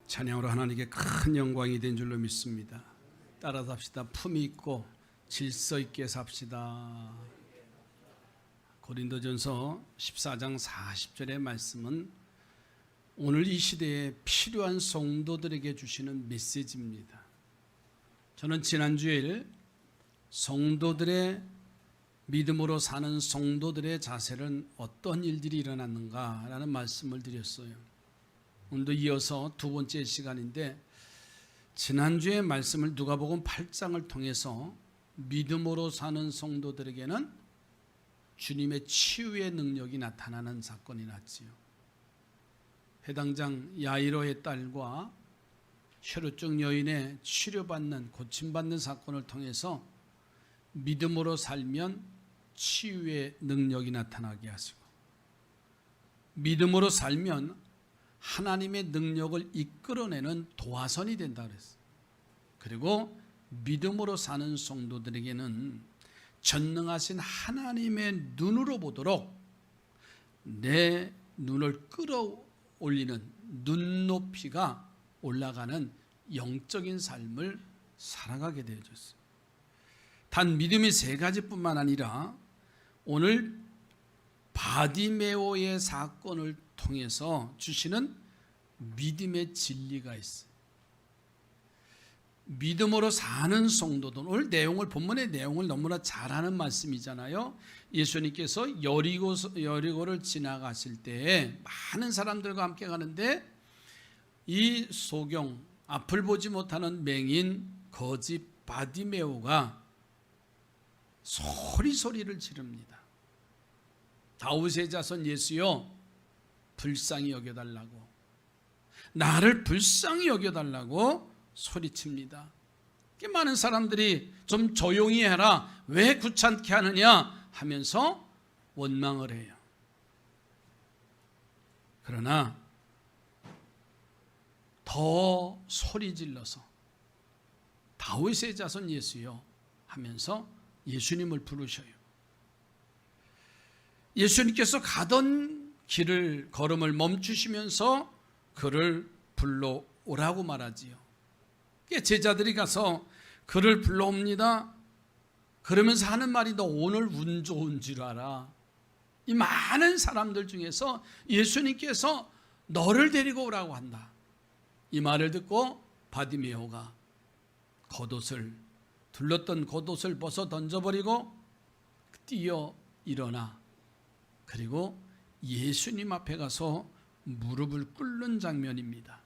찬양으로 하나님께 큰 영광이 된 줄로 믿습니다. 따라 삽시다. 품위 있고 질서 있게 삽시다. 고린도전서 14장 40절의 말씀은 오늘 이 시대에 필요한 성도들에게 주시는 메시지입니다. 저는 지난주일 성도들의 믿음으로 사는 성도들의 자세는 어떤 일들이 일어났는가라는 말씀을 드렸어요. 오늘도 이어서 두 번째 시간인데, 지난주의 말씀을 누가복음 8장을 통해서 믿음으로 사는 성도들에게는 주님의 치유의 능력이 나타나는 사건이 났지요. 해당장 야이로의 딸과 혈루증 여인의 치료받는, 고침받는 사건을 통해서 믿음으로 살면 치유의 능력이 나타나게 하시고, 믿음으로 살면 하나님의 능력을 이끌어내는 도화선이 된다 그랬어요. 그리고 믿음으로 사는 성도들에게는 전능하신 하나님의 눈으로 보도록 내 눈을 끌어올리는 눈높이가 올라가는 영적인 삶을 살아가게 되어졌어요. 단 믿음이 세 가지뿐만 아니라 오늘 바디메오의 사건을 통해서 주시는 믿음의 진리가 있어요. 믿음으로 사는 성도들, 오늘 내용을, 본문의 내용을 너무나 잘 아는 말씀이잖아요. 예수님께서 여리고를 지나가실 때에 많은 사람들과 함께 가는데 이 소경, 앞을 보지 못하는 맹인 거지 바디메오가 소리를 지릅니다. 다윗의 자손 예수여, 불쌍히 여겨달라고, 나를 불쌍히 여겨달라고 소리칩니다. 많은 사람들이 좀 조용히 해라, 왜 귀찮게 하느냐 하면서 원망을 해요. 그러나 더 소리 질러서 다윗의 자손 예수여 하면서 예수님을 부르셔요. 예수님께서 가던 길을, 걸음을 멈추시면서 그를 불러오라고 말하지요. 제자들이 가서 그를 불러옵니다. 그러면서 하는 말이 너 오늘 운 좋은 줄 알아. 이 많은 사람들 중에서 예수님께서 너를 데리고 오라고 한다. 이 말을 듣고 바디메오가 겉옷을, 둘렀던 겉옷을 벗어 던져버리고 뛰어 일어나, 그리고 예수님 앞에 가서 무릎을 꿇는 장면입니다.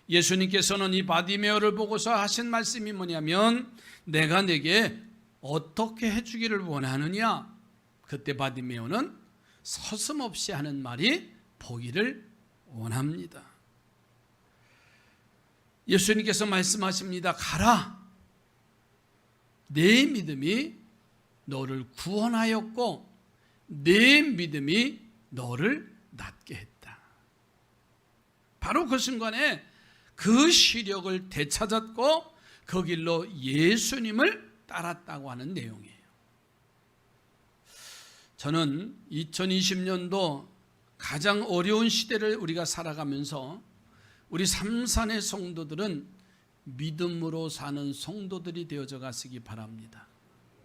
예수님께서는 이 바디메오를 보고서 하신 말씀이 뭐냐면, 내가 내게 어떻게 해주기를 원하느냐. 그때 바디메오는 서슴없이 하는 말이 보기를 원합니다. 예수님께서 말씀하십니다. 가라, 내 믿음이 너를 구원하였고 내 믿음이 너를 낫게 했다. 바로 그 순간에 그 시력을 되찾았고 그 길로 예수님을 따랐다고 하는 내용이에요. 저는 2020년도 가장 어려운 시대를 우리가 살아가면서 우리 삼산의 성도들은 믿음으로 사는 성도들이 되어져 가시기 바랍니다.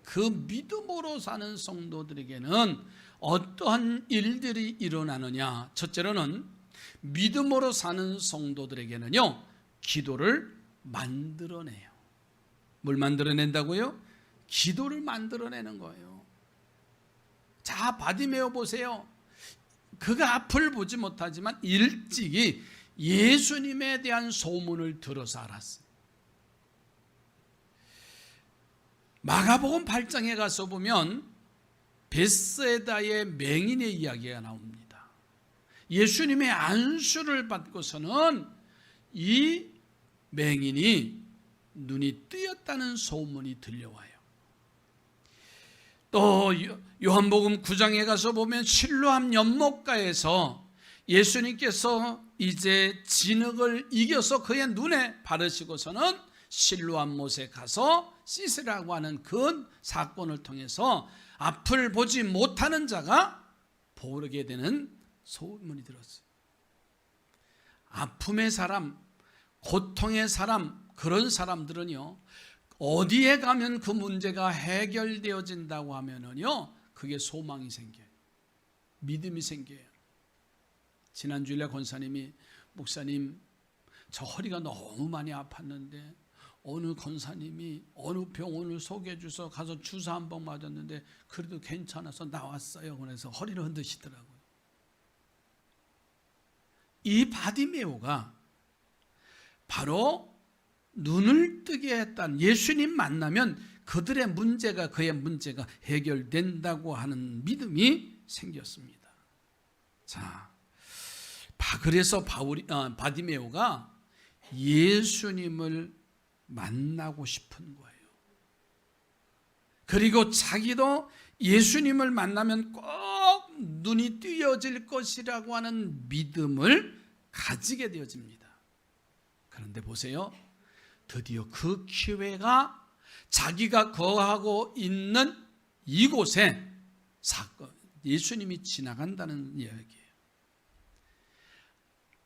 그 믿음으로 사는 성도들에게는 어떠한 일들이 일어나느냐. 첫째로는 믿음으로 사는 성도들에게는요, 기도를 만들어내요. 뭘 만들어낸다고요? 기도를 만들어내는 거예요. 자, 바디메오 보세요. 그가 앞을 보지 못하지만 일찍이 예수님에 대한 소문을 들어서 알았어요. 마가복음 8장에 가서 보면 벳세다의 맹인의 이야기가 나옵니다. 예수님의 안수를 받고서는 이 맹인이 눈이 뜨였다는 소문이 들려와요. 또 요한복음 9장에 가서 보면 실로암 연못가에서 예수님께서 이제 진흙을 이겨서 그의 눈에 바르시고서는 실로암 못에 가서 씻으라고 하는 그 사건을 통해서 앞을 보지 못하는 자가 보게 되는 소문이 들었어요. 아픔의 사람, 고통의 사람, 그런 사람들은요, 어디에 가면 그 문제가 해결되어진다고 하면은요, 그게 소망이 생겨요. 믿음이 생겨요. 지난주일에 권사님이, 목사님, 저 허리가 너무 많이 아팠는데 어느 권사님이 어느 병원을 소개해 주셔서 가서 주사 한 번 맞았는데 그래도 괜찮아서 나왔어요. 그래서 허리를 흔드시더라고요. 이 바디메오가 바로 눈을 뜨게 했던, 예수님 만나면 그들의 문제가, 그의 문제가 해결된다고 하는 믿음이 생겼습니다. 자, 그래서 바디메오가 예수님을 만나고 싶은 거예요. 그리고 자기도 예수님을 만나면 꼭 눈이 뜨여질 것이라고 하는 믿음을 가지게 되어집니다. 그런데 보세요. 드디어 그 기회가 자기가 거하고 있는 이곳에 예수님이 지나간다는 이야기예요.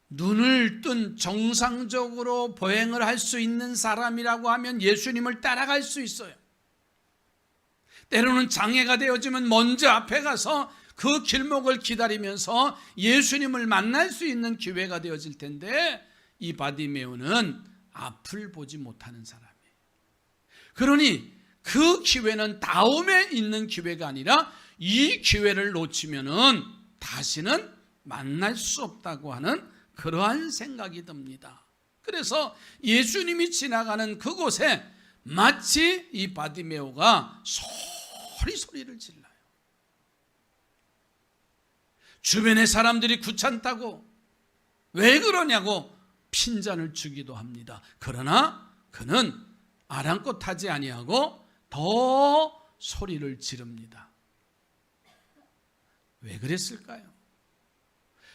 눈을 뜬 정상적으로 보행을 할 수 있는 사람이라고 하면 예수님을 따라갈 수 있어요. 때로는 장애가 되어지면 먼저 앞에 가서 그 길목을 기다리면서 예수님을 만날 수 있는 기회가 되어질 텐데, 이 바디메오는 앞을 보지 못하는 사람이에요. 그러니 그 기회는 다음에 있는 기회가 아니라 이 기회를 놓치면은 다시는 만날 수 없다고 하는 그러한 생각이 듭니다. 그래서 예수님이 지나가는 그곳에 마치 이 바디메오가 소리를 질러요. 주변의 사람들이 귀찮다고, 왜 그러냐고 핀잔을 주기도 합니다. 그러나 그는 아랑곳하지 아니하고 더 소리를 지릅니다. 왜 그랬을까요?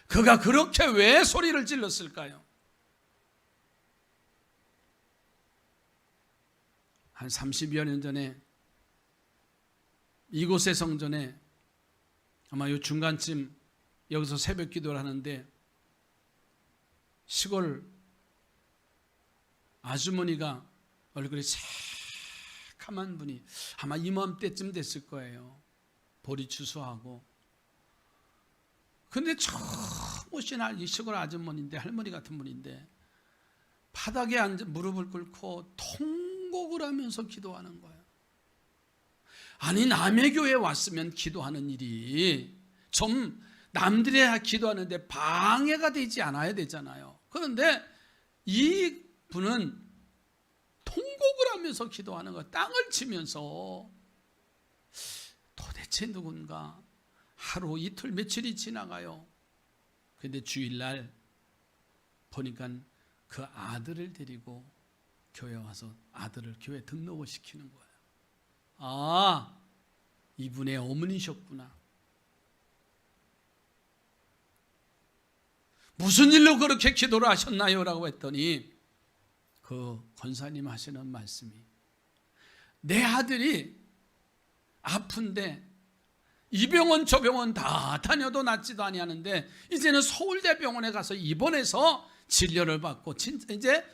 그가 그렇게 왜 소리를 질렀을까요? 한 30여 년 전에 이곳의 성전에, 아마 이 중간쯤 여기서 새벽 기도를 하는데, 시골 아주머니가 얼굴이 새카만 분이, 아마 이맘때쯤 됐을 거예요. 볼이 추수하고. 근데 처음 오신 이 시골 아주머니인데, 할머니 같은 분인데 바닥에 앉아 무릎을 꿇고 통곡을 하면서 기도하는 거예요. 아니, 남의 교회에 왔으면 기도하는 일이 좀 남들이 기도하는데 방해가 되지 않아야 되잖아요. 그런데 이 분은 통곡을 하면서 기도하는 거예요. 땅을 치면서. 도대체 누군가? 하루 이틀 며칠이 지나가요. 그런데 주일날 보니까 그 아들을 데리고 교회 와서 아들을 교회 등록을 시키는 거예요. 아, 이분의 어머니셨구나. 무슨 일로 그렇게 기도를 하셨나요? 라고 했더니 그 권사님 하시는 말씀이, 내 아들이 아픈데 이 병원 저 병원 다 다녀도 낫지도 아니하는데 이제는 서울대병원에 가서 입원해서 진료를 받고 이제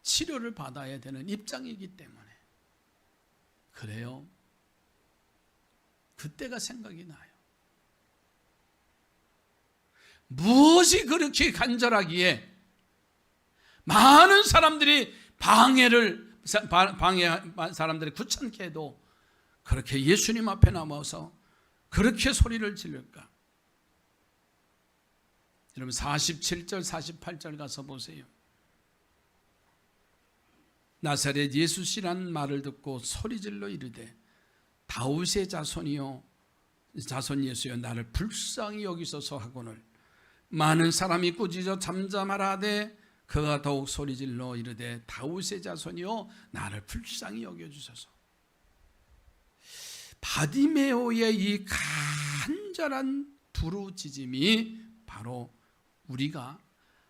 치료를 받아야 되는 입장이기 때문에 그래요. 그때가 생각이 나요. 무엇이 그렇게 간절하기에 많은 사람들이 사람들이 귀찮게 해도 그렇게 예수님 앞에 남아서 그렇게 소리를 지를까? 여러분 47절 48절 가서 보세요. 나사렛 예수시라는 말을 듣고 소리질러 이르되 다윗의 자손이요 자손 예수여 나를 불쌍히 여기소서 하거늘 많은 사람이 꾸짖어 잠잠하라 하되 그가 더욱 소리질러 이르되 다윗의 자손이요 나를 불쌍히 여겨주소서. 바디메오의 이 간절한 부르짖음이 바로 우리가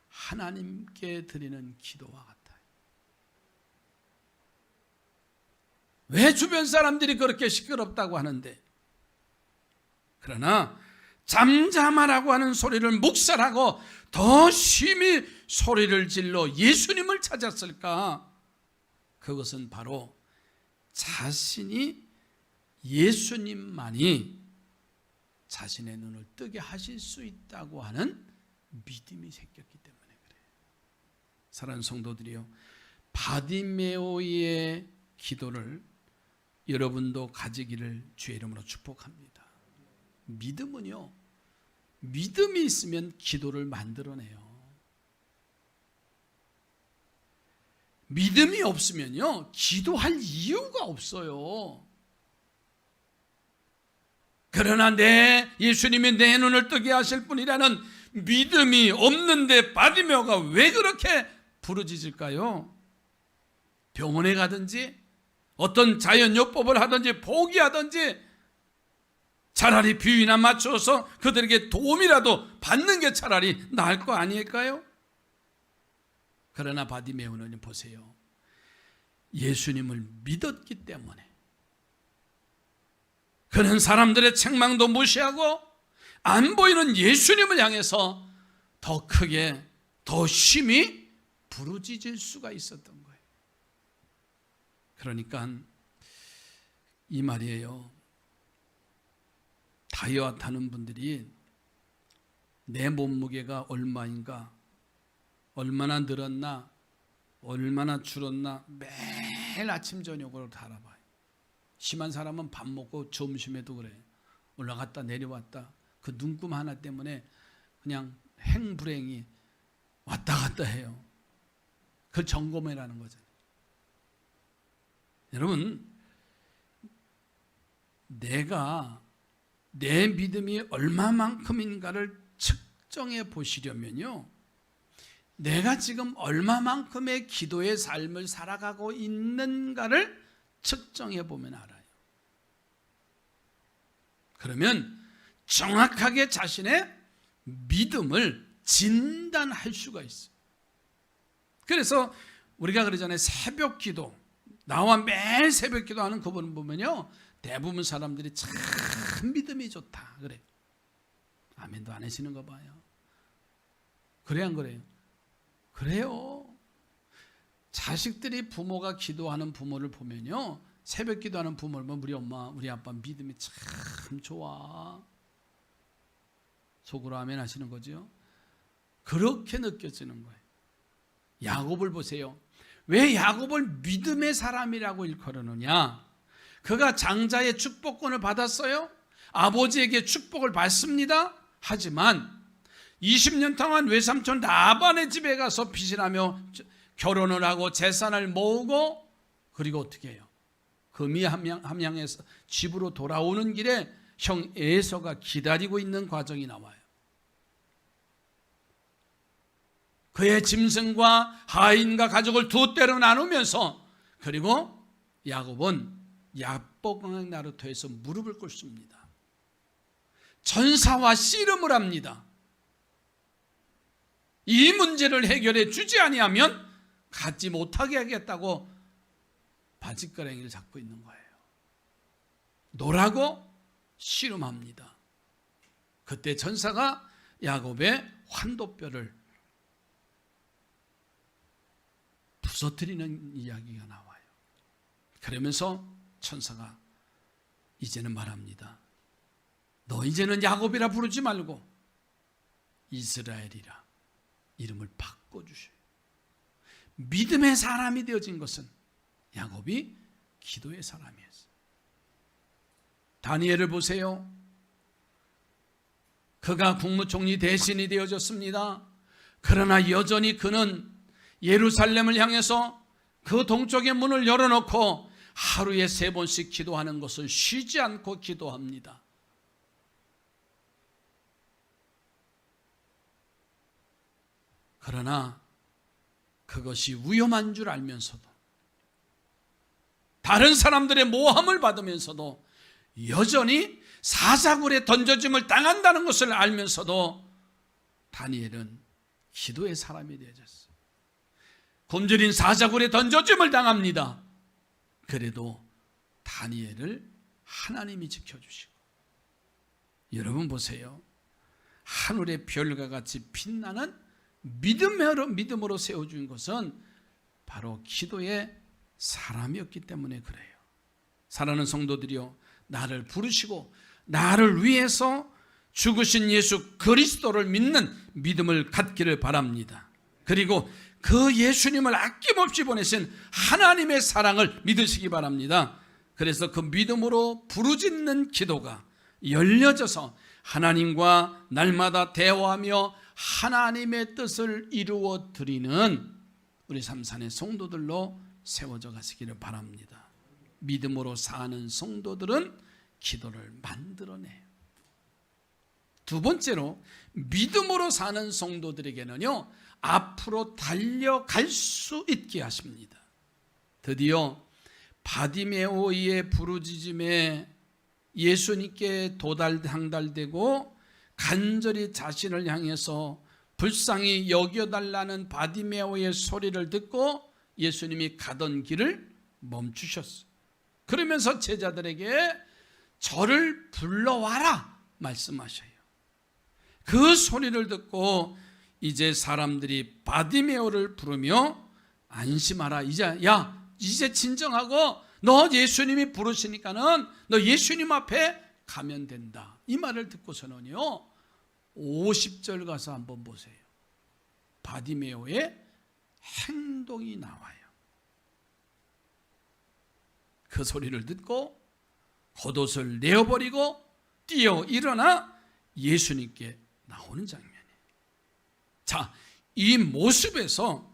하나님께 드리는 기도와 같아요. 왜 주변 사람들이 그렇게 시끄럽다고 하는데, 그러나 잠잠하라고 하는 소리를 묵살하고 더 심히 소리를 질러 예수님을 찾았을까? 그것은 바로 자신이 예수님만이 자신의 눈을 뜨게 하실 수 있다고 하는 믿음이 생겼기 때문에 그래요. 사랑하는 성도들이요, 바디메오의 기도를 여러분도 가지기를 주의 이름으로 축복합니다. 믿음은요, 믿음이 있으면 기도를 만들어내요. 믿음이 없으면요, 기도할 이유가 없어요. 그러나 예수님이 내 눈을 뜨게 하실 분이라는 믿음이 없는데 바디메오가 왜 그렇게 부르짖을까요? 병원에 가든지 어떤 자연요법을 하든지 포기하든지 차라리 비위나 맞춰서 그들에게 도움이라도 받는 게 차라리 나을 거 아닐까요? 그러나 바디메오는 보세요, 예수님을 믿었기 때문에 그는 사람들의 책망도 무시하고 안 보이는 예수님을 향해서 더 크게 더 심히 부르짖을 수가 있었던 거예요. 그러니까 이 말이에요. 다이어트 하는 분들이 내 몸무게가 얼마인가, 얼마나 늘었나, 얼마나 줄었나 매일 아침 저녁으로 다 알아봐요. 심한 사람은 밥 먹고 점심에도 그래. 올라갔다 내려왔다. 그 눈금 하나 때문에 그냥 행불행이 왔다 갔다 해요. 그걸 점검해라는 거잖아요. 여러분, 내가 내 믿음이 얼마만큼인가를 측정해 보시려면요, 내가 지금 얼마만큼의 기도의 삶을 살아가고 있는가를 측정해 보면 알아요. 그러면 정확하게 자신의 믿음을 진단할 수가 있어요. 그래서 우리가 그러잖아요, 새벽 기도, 나와 매일 새벽 기도하는 그분 보면요, 대부분 사람들이 참 믿음이 좋다 그래. 아멘도 안 하시는 거 봐요. 그래 안 그래요? 그래요. 자식들이 부모가 기도하는 부모를 보면요, 새벽 기도하는 부모를 보면 우리 엄마 우리 아빠 믿음이 참 좋아. 속으로 아멘 하시는 거죠. 그렇게 느껴지는 거예요. 야곱을 보세요. 왜 야곱을 믿음의 사람이라고 일컬었느냐? 그가 장자의 축복권을 받았어요. 아버지에게 축복을 받습니다. 하지만 20년 동안 외삼촌 라반의 집에 가서 피신하며 결혼을 하고 재산을 모으고, 그리고 어떻게 해요? 금이 함양에서 집으로 돌아오는 길에 형 에서가 기다리고 있는 과정이 나와요. 그의 짐승과 하인과 가족을 두 때로 나누면서, 그리고 야곱은 야복강 나루터에서 무릎을 꿇습니다. 전사와 씨름을 합니다. 이 문제를 해결해 주지 아니하면 갖지 못하게 하겠다고 바짓가랑이를 잡고 있는 거예요. 노라고 씨름합니다. 그때 전사가 야곱의 환도뼈를 부서뜨리는 이야기가 나와요. 그러면서 천사가 이제는 말합니다. 너 이제는 야곱이라 부르지 말고 이스라엘이라 이름을 바꿔주셔요. 믿음의 사람이 되어진 것은 야곱이 기도의 사람이었어요. 다니엘을 보세요. 그가 국무총리 대신이 되어졌습니다. 그러나 여전히 그는 예루살렘을 향해서 그 동쪽의 문을 열어놓고 하루에 3번씩 기도하는 것을 쉬지 않고 기도합니다. 그러나 그것이 위험한 줄 알면서도, 다른 사람들의 모함을 받으면서도, 여전히 사자굴에 던져짐을 당한다는 것을 알면서도 다니엘은 기도의 사람이 되어졌어요. 굶주린 사자굴에 던져짐을 당합니다. 그래도 다니엘을 하나님이 지켜주시고, 여러분 보세요. 하늘의 별과 같이 빛나는 믿음으로 세워준 것은 바로 기도의 사람이었기 때문에 그래요. 사랑하는 성도들이요, 나를 부르시고 나를 위해서 죽으신 예수 그리스도를 믿는 믿음을 갖기를 바랍니다. 그리고 그 예수님을 아낌없이 보내신 하나님의 사랑을 믿으시기 바랍니다. 그래서 그 믿음으로 부르짖는 기도가 열려져서 하나님과 날마다 대화하며 하나님의 뜻을 이루어 드리는 우리 삼산의 성도들로 세워져 가시기를 바랍니다. 믿음으로 사는 성도들은 기도를 만들어내요. 두 번째로, 믿음으로 사는 성도들에게는요, 앞으로 달려갈 수 있게 하십니다. 드디어 바디메오의 부르짖음에 예수님께 도달당달되고 간절히 자신을 향해서 불쌍히 여겨달라는 바디메오의 소리를 듣고 예수님이 가던 길을 멈추셨어요. 그러면서 제자들에게 저를 불러와라 말씀하셔요. 그 소리를 듣고 이제 사람들이 바디메오를 부르며 안심하라, 이제 진정하고 너 예수님이 부르시니까는 너 예수님 앞에 가면 된다, 이 말을 듣고서는요 50절 가서 한번 보세요. 바디메오의 행동이 나와요. 그 소리를 듣고 겉옷을 내어버리고 뛰어 일어나 예수님께 나오는 장면이에요. 자, 이 모습에서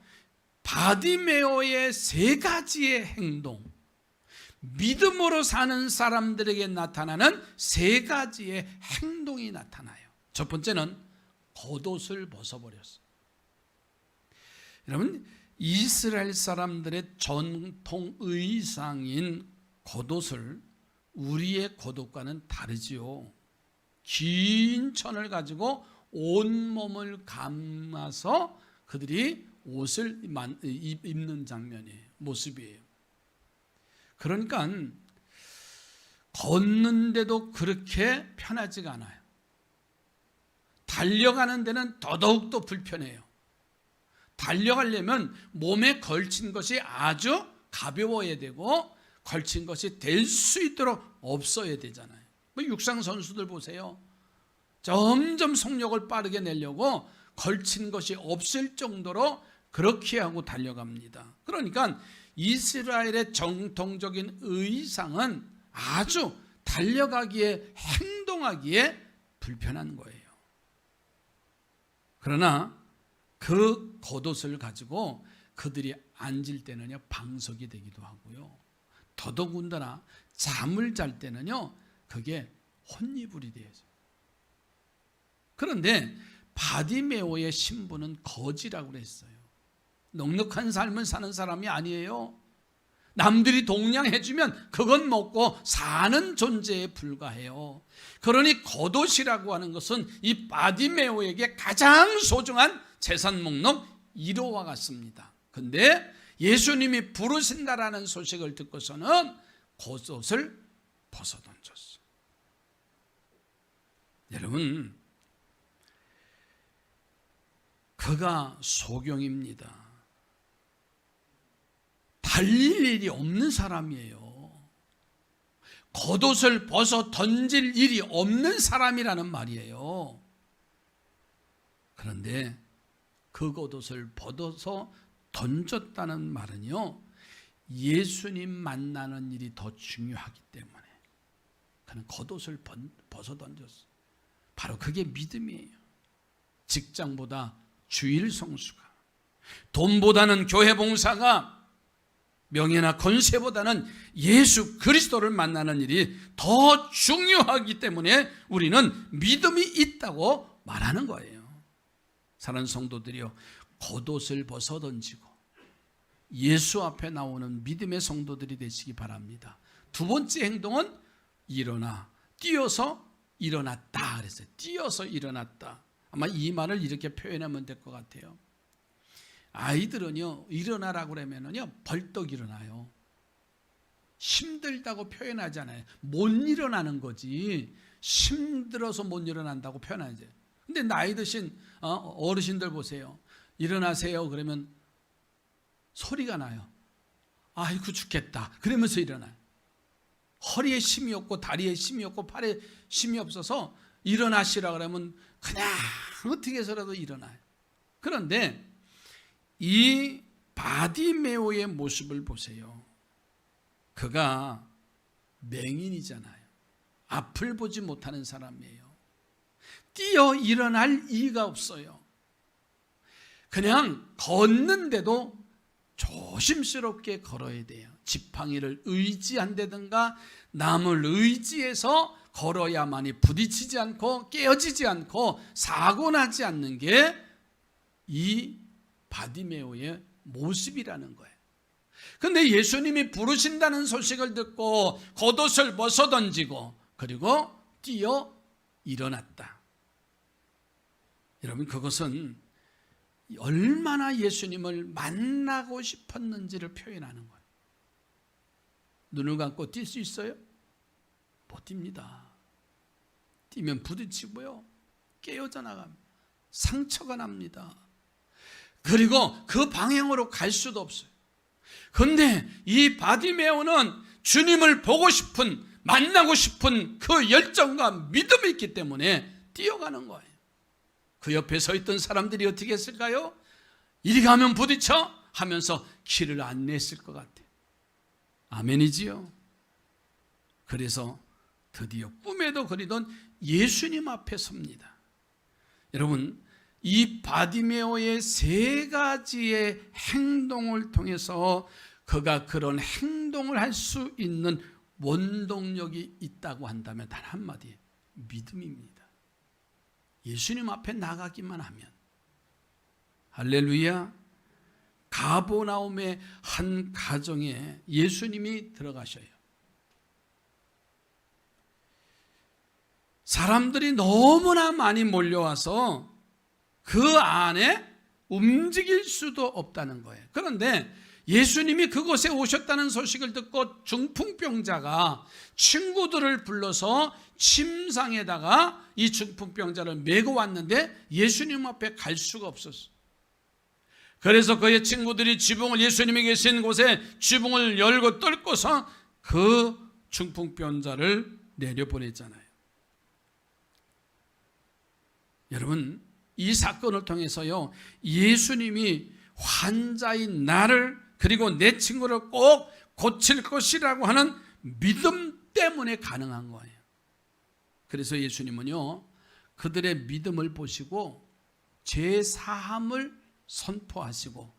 바디메오의 세 가지의 행동, 믿음으로 사는 사람들에게 나타나는 세 가지의 행동이 나타나요. 첫 번째는 겉옷을 벗어버렸어요. 여러분, 이스라엘 사람들의 전통 의상인 겉옷을 우리의 겉옷과는 다르지요. 긴 천을 가지고 온몸을 감아서 그들이 옷을 입는 장면이에요. 모습이에요. 그러니까 걷는데도 그렇게 편하지가 않아요. 달려가는 데는 더더욱더 불편해요. 달려가려면 몸에 걸친 것이 아주 가벼워야 되고 걸친 것이 될 수 있도록 없어야 되잖아요. 육상 선수들 보세요. 점점 속력을 빠르게 내려고 걸친 것이 없을 정도로 그렇게 하고 달려갑니다. 그러니까 이스라엘의 정통적인 의상은 아주 달려가기에, 행동하기에 불편한 거예요. 그러나 그 겉옷을 가지고 그들이 앉을 때는요 방석이 되기도 하고요, 더더군다나 잠을 잘 때는요 그게 혼이불이 되어요. 그런데 바디메오의 신부는 거지라고 그랬어요. 넉넉한 삶을 사는 사람이 아니에요. 남들이 동냥해주면 그건 먹고 사는 존재에 불과해요. 그러니 겉옷이라고 하는 것은 이 바디메오에게 가장 소중한 재산 목록 1호와 같습니다. 근데 예수님이 부르신다라는 소식을 듣고서는 겉옷을 벗어던졌어요. 여러분, 그가 소경입니다. 달릴 일이 없는 사람이에요. 겉옷을 벗어 던질 일이 없는 사람이라는 말이에요. 그런데 그 겉옷을 벗어서 던졌다는 말은요, 예수님 만나는 일이 더 중요하기 때문에 그는 겉옷을 벗어 던졌어요. 바로 그게 믿음이에요. 직장보다 주일 성수가, 돈보다는 교회 봉사가, 명예나 권세보다는 예수 그리스도를 만나는 일이 더 중요하기 때문에 우리는 믿음이 있다고 말하는 거예요. 사랑하는 성도들이요, 겉옷을 벗어 던지고 예수 앞에 나오는 믿음의 성도들이 되시기 바랍니다. 두 번째 행동은 뛰어서 일어났다 그랬어요. 뛰어서 일어났다. 아마 이 말을 이렇게 표현하면 될 것 같아요. 아이들은요, 일어나라고 그러면은요 벌떡 일어나요. 힘들다고 표현하잖아요. 못 일어나는 거지 힘들어서 못 일어난다고 표현하지. 근데 근데 나이 드신 어르신들 보세요. 일어나세요 그러면 소리가 나요. 아이고 죽겠다 그러면서 일어나요. 허리에 힘이 없고 다리에 힘이 없고 팔에 힘이 없어서 일어나시라 그러면 그냥 어떻게 해서라도 일어나요. 그런데 이 바디메오의 모습을 보세요. 그가 맹인이잖아요. 앞을 보지 못하는 사람이에요. 뛰어 일어날 이가 없어요. 그냥 걷는데도 조심스럽게 걸어야 돼요. 지팡이를 의지한다든가 남을 의지해서 걸어야만이 부딪히지 않고 깨어지지 않고 사고 나지 않는 게 이 바디메오의 모습이라는 거예요. 그런데 예수님이 부르신다는 소식을 듣고 겉옷을 벗어던지고 그리고 뛰어 일어났다. 여러분 그것은 얼마나 예수님을 만나고 싶었는지를 표현하는 거예요. 눈을 감고 뛸 수 있어요? 못 뜁니다. 뛰면 부딪히고요. 깨어져 나갑니다. 상처가 납니다. 그리고 그 방향으로 갈 수도 없어요. 그런데 이 바디메오는 주님을 보고 싶은, 만나고 싶은 그 열정과 믿음이 있기 때문에 뛰어가는 거예요. 그 옆에 서 있던 사람들이 어떻게 했을까요? 이리 가면 부딪혀 하면서 길을 안내했을 것 같아요. 아멘이지요. 그래서 드디어 꿈에도 그리던 예수님 앞에 섭니다. 여러분 이 바디메오의 세 가지의 행동을 통해서 그가 그런 행동을 할 수 있는 원동력이 있다고 한다면 단 한마디 믿음입니다. 예수님 앞에 나가기만 하면. 할렐루야. 가버나움의 한 가정에 예수님이 들어가셔요. 사람들이 너무나 많이 몰려와서 그 안에 움직일 수도 없다는 거예요. 그런데 예수님이 그곳에 오셨다는 소식을 듣고 중풍병자가 친구들을 불러서 침상에다가 이 중풍병자를 메고 왔는데 예수님 앞에 갈 수가 없었어요. 그래서 그의 친구들이 지붕을, 예수님이 계신 곳에 지붕을 열고 뚫고서 그 중풍병자를 내려보냈잖아요. 여러분 이 사건을 통해서요 예수님이 환자인 나를 그리고 내 친구를 꼭 고칠 것이라고 하는 믿음 때문에 가능한 거예요. 그래서 예수님은요 그들의 믿음을 보시고 죄 사함을 선포하시고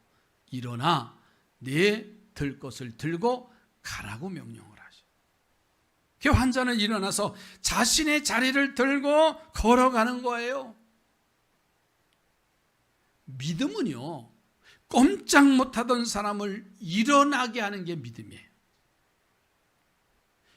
일어나 내 들 것을 들고 가라고 명령을 하셔요. 그 환자는 일어나서 자신의 자리를 들고 걸어가는 거예요. 믿음은요 꼼짝 못하던 사람을 일어나게 하는 게 믿음이에요.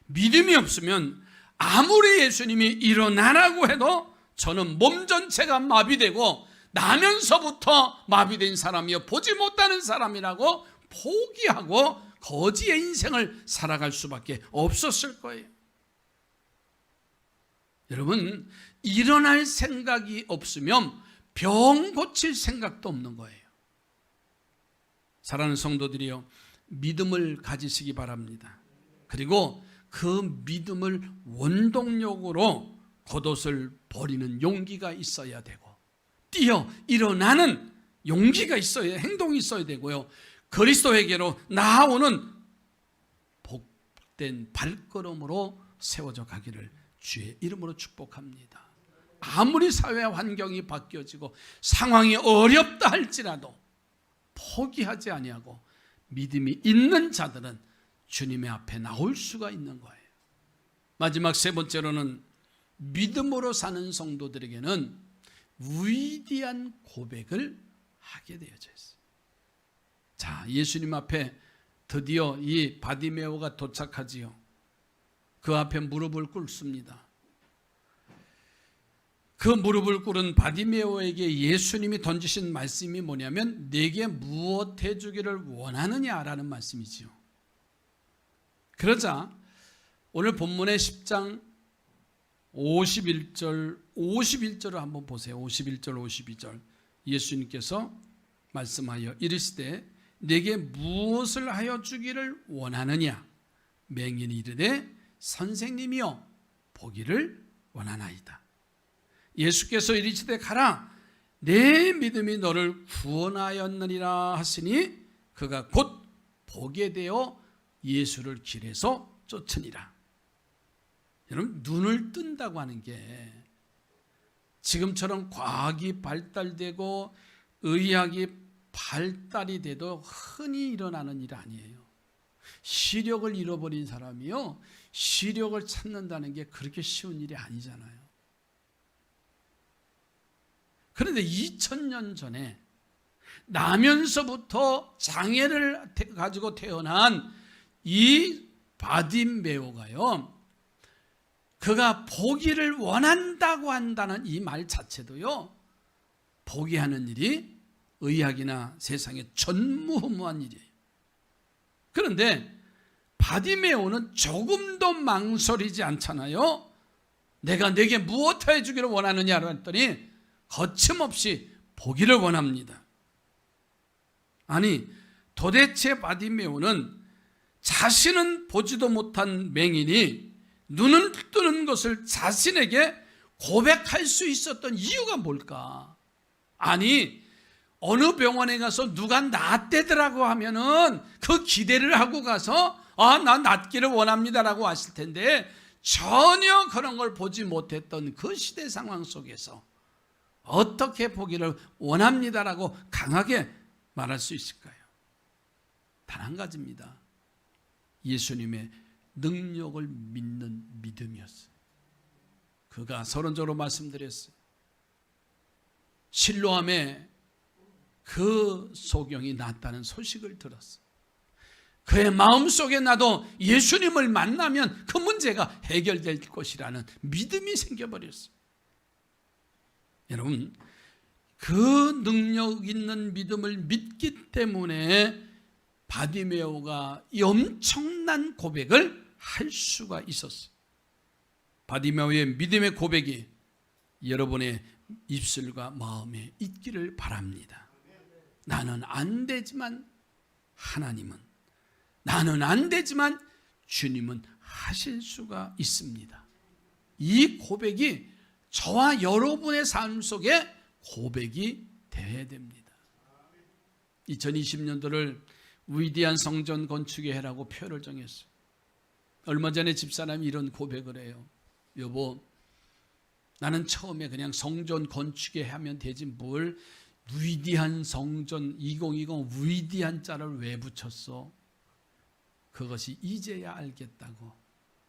믿음이 없으면 아무리 예수님이 일어나라고 해도 저는 몸 전체가 마비되고 나면서부터 마비된 사람이요 보지 못하는 사람이라고 포기하고 거지의 인생을 살아갈 수밖에 없었을 거예요. 여러분 일어날 생각이 없으면 병 고칠 생각도 없는 거예요. 사랑하는 성도들이요 믿음을 가지시기 바랍니다. 그리고 그 믿음을 원동력으로 겉옷을 버리는 용기가 있어야 되고 뛰어 일어나는 용기가 있어야, 행동이 있어야 되고요 그리스도에게로 나아오는 복된 발걸음으로 세워져 가기를 주의 이름으로 축복합니다. 아무리 사회 환경이 바뀌어지고 상황이 어렵다 할지라도 포기하지 아니하고 믿음이 있는 자들은 주님의 앞에 나올 수가 있는 거예요. 마지막 세 번째로는 믿음으로 사는 성도들에게는 위대한 고백을 하게 되어져 있어요. 자, 예수님 앞에 드디어 이 바디메오가 도착하지요. 그 앞에 무릎을 꿇습니다. 그 무릎을 꿇은 바디메오에게 예수님이 던지신 말씀이 뭐냐면 내게 무엇 해주기를 원하느냐라는 말씀이지요. 그러자 오늘 본문의 10장 51절을 한번 보세요. 51절 52절 예수님께서 말씀하여 이르시되 내게 무엇을 하여 주기를 원하느냐? 맹인이 이르되 선생님이여 보기를 원하나이다. 예수께서 이르시되 가라 내 믿음이 너를 구원하였느니라 하시니 그가 곧 보게 되어 예수를 길에서 쫓으니라. 여러분, 눈을 뜬다고 하는 게 지금처럼 과학이 발달되고 의학이 발달이 돼도 흔히 일어나는 일 아니에요. 시력을 잃어버린 사람이요, 시력을 찾는다는 게 그렇게 쉬운 일이 아니잖아요. 그런데 2000년 전에 나면서부터 장애를 가지고 태어난 이 바디메오가요, 그가 보기를 원한다고 한다는 이 말 자체도요, 보게 하는 일이 의학이나 세상에 전무후무한 일이에요. 그런데 바디메오는 조금도 망설이지 않잖아요. 내게 무엇 해주기를 원하느냐고 했더니 거침없이 보기를 원합니다. 아니, 도대체 바디메오는 자신은 보지도 못한 맹인이 눈을 뜨는 것을 자신에게 고백할 수 있었던 이유가 뭘까? 아니, 어느 병원에 가서 누가 낫대더라고 하면은 그 기대를 하고 가서 난 낫기를 원합니다라고 하실 텐데, 전혀 그런 걸 보지 못했던 그 시대 상황 속에서 어떻게 보기를 원합니다라고 강하게 말할 수 있을까요? 단 한 가지입니다. 예수님의 능력을 믿는 믿음이었어요. 그가 서론적으로 말씀드렸어요. 실로암에 그 소경이 낫다는 소식을 들었어요. 그의 마음속에 나도 예수님을 만나면 그 문제가 해결될 것이라는 믿음이 생겨버렸어요. 여러분, 그 능력 있는 믿음을 믿기 때문에 바디메오가 이 엄청난 고백을 할 수가 있었어요. 바디메오의 믿음의 고백이 여러분의 입술과 마음에 있기를 바랍니다. 나는 안 되지만 하나님은, 나는 안 되지만 주님은 하실 수가 있습니다. 이 고백이 저와 여러분의 삶 속에 고백이 되어야 됩니다. 2020년도를 위대한 성전 건축의 해라고 표를 정했어요. 얼마 전에 집사람이 이런 고백을 해요. 여보, 나는 처음에 그냥 성전 건축에 하면 되지 뭘 위대한 성전 2020 위대한 자를 왜 붙였어? 그것이 이제야 알겠다고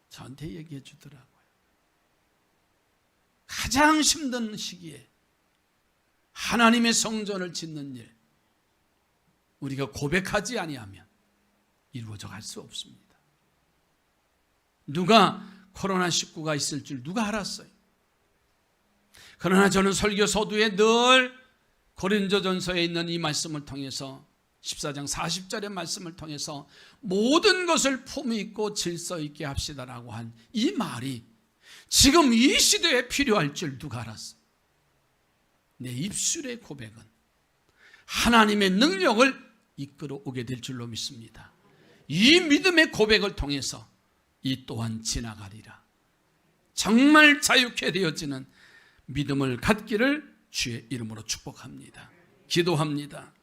저한테 얘기해 주더라고요. 가장 힘든 시기에 하나님의 성전을 짓는 일, 우리가 고백하지 아니하면 이루어져 갈 수 없습니다. 누가 코로나19가 있을 줄 누가 알았어요? 그러나 저는 설교 서두에 늘 고린도전서에 있는 이 말씀을 통해서 14장 40절의 말씀을 통해서 모든 것을 품위 있고 질서 있게 합시다라고 한 이 말이 지금 이 시대에 필요할 줄 누가 알았어? 내 입술의 고백은 하나님의 능력을 이끌어 오게 될 줄로 믿습니다. 이 믿음의 고백을 통해서 이 또한 지나가리라. 정말 자유케 되어지는 믿음을 갖기를 주의 이름으로 축복합니다. 기도합니다.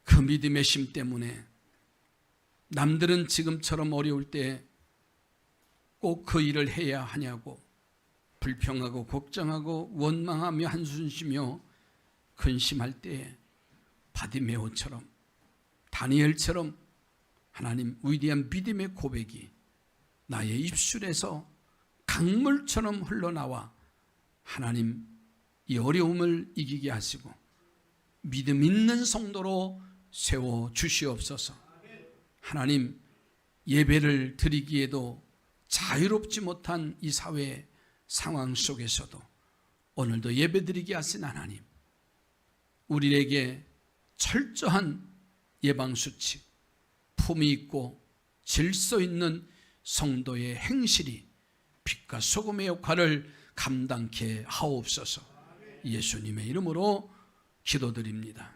그 믿음의 힘 때문에 남들은 지금처럼 어려울 때 꼭 그 일을 해야 하냐고 불평하고 걱정하고 원망하며 한숨 쉬며 근심할 때에 바디메오처럼 다니엘처럼 하나님 위대한 믿음의 고백이 나의 입술에서 강물처럼 흘러나와 하나님 이 어려움을 이기게 하시고 믿음 있는 성도로 세워주시옵소서. 하나님, 예배를 드리기에도 자유롭지 못한 이 사회 상황 속에서도 오늘도 예배드리게 하신 하나님, 우리에게 철저한 예방수칙, 품위 있고 질서 있는 성도의 행실이 빛과 소금의 역할을 감당케 하옵소서. 예수님의 이름으로 기도드립니다.